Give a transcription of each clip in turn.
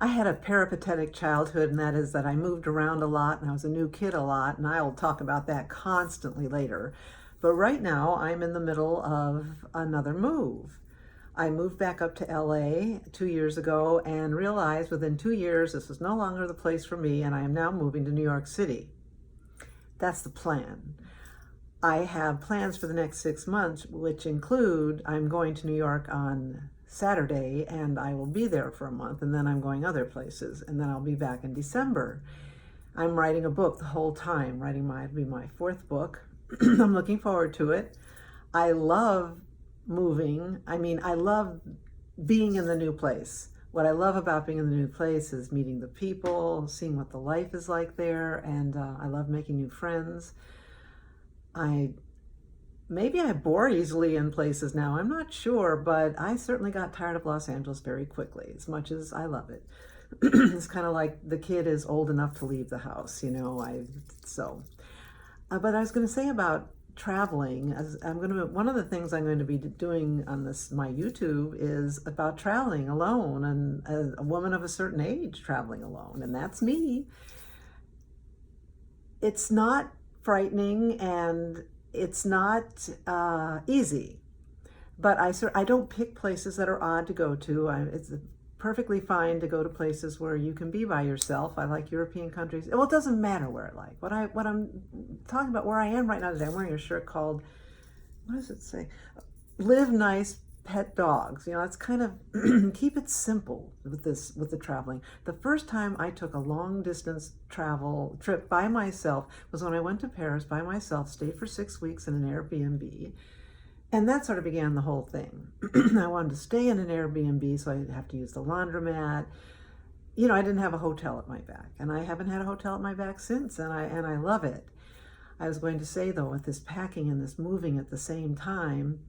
I had a peripatetic childhood, and that is that I moved around a lot and I was a new kid a lot, and I'll talk about that constantly later. But right now, I'm in the middle of another move. I moved back up to LA 2 years ago and realized within 2 years this is no longer the place for me, and I am now moving to New York City. That's the plan. I have plans for the next 6 months, which include I'm going to New York on Saturday and I will be there for a month, and then I'm going other places, and then I'll be back in December. I'm writing a book the whole time, it'll be my fourth book. I'm looking forward to it. I love moving. I love being in the new place. What I love about being in the new place is meeting the people, seeing what the life is like there, and I love making new friends. I Maybe I bore easily in places now. I'm not sure, but I certainly got tired of Los Angeles very quickly, as much as I love it. It's kind of like the kid is old enough to leave the house, you know. But I was going to say about traveling. One of the things I'm going to be doing on this my YouTube is about traveling alone, and a woman of a certain age traveling alone, and that's me. It's not frightening and it's not easy, but I don't pick places that are odd to go to. It's perfectly fine to go to places where you can be by yourself. I like European countries. Well, it doesn't matter where I like. What I'm talking about, where I am right now today, I'm wearing a shirt called, what does it say? Live Nice, Pet Dogs. You know, it's kind of keep it simple with the traveling. The first time I took a long distance travel trip by myself was when I went to Paris by myself, stayed for 6 weeks in an Airbnb, and that sort of began the whole thing. I wanted to stay in an Airbnb, so I'd have to use the laundromat. You know, I didn't have a hotel at my back, and I haven't had a hotel at my back since, and I love it. I was going to say though, with this packing and this moving at the same time,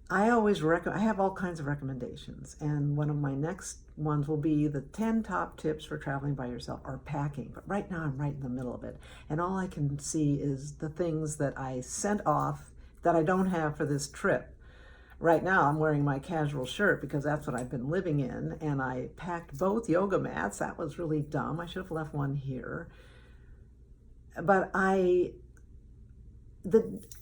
I have all kinds of recommendations, and one of my next ones will be the 10 top tips for traveling by yourself or packing. But right now I'm right in the middle of it, and all I can see is the things that I sent off that I don't have for this trip. Right now I'm wearing my casual shirt because that's what I've been living in, and I packed both yoga mats. That was really dumb. I should have left one here. But I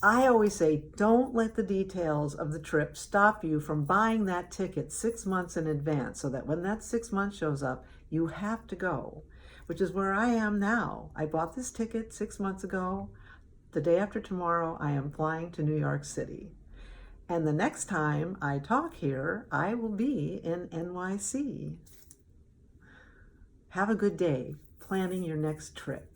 always say, don't let the details of the trip stop you from buying that ticket 6 months in advance, so that when that 6 months shows up, you have to go, which is where I am now. I bought this ticket 6 months ago. The day after tomorrow, I am flying to New York City. And the next time I talk here, I will be in NYC. Have a good day planning your next trip.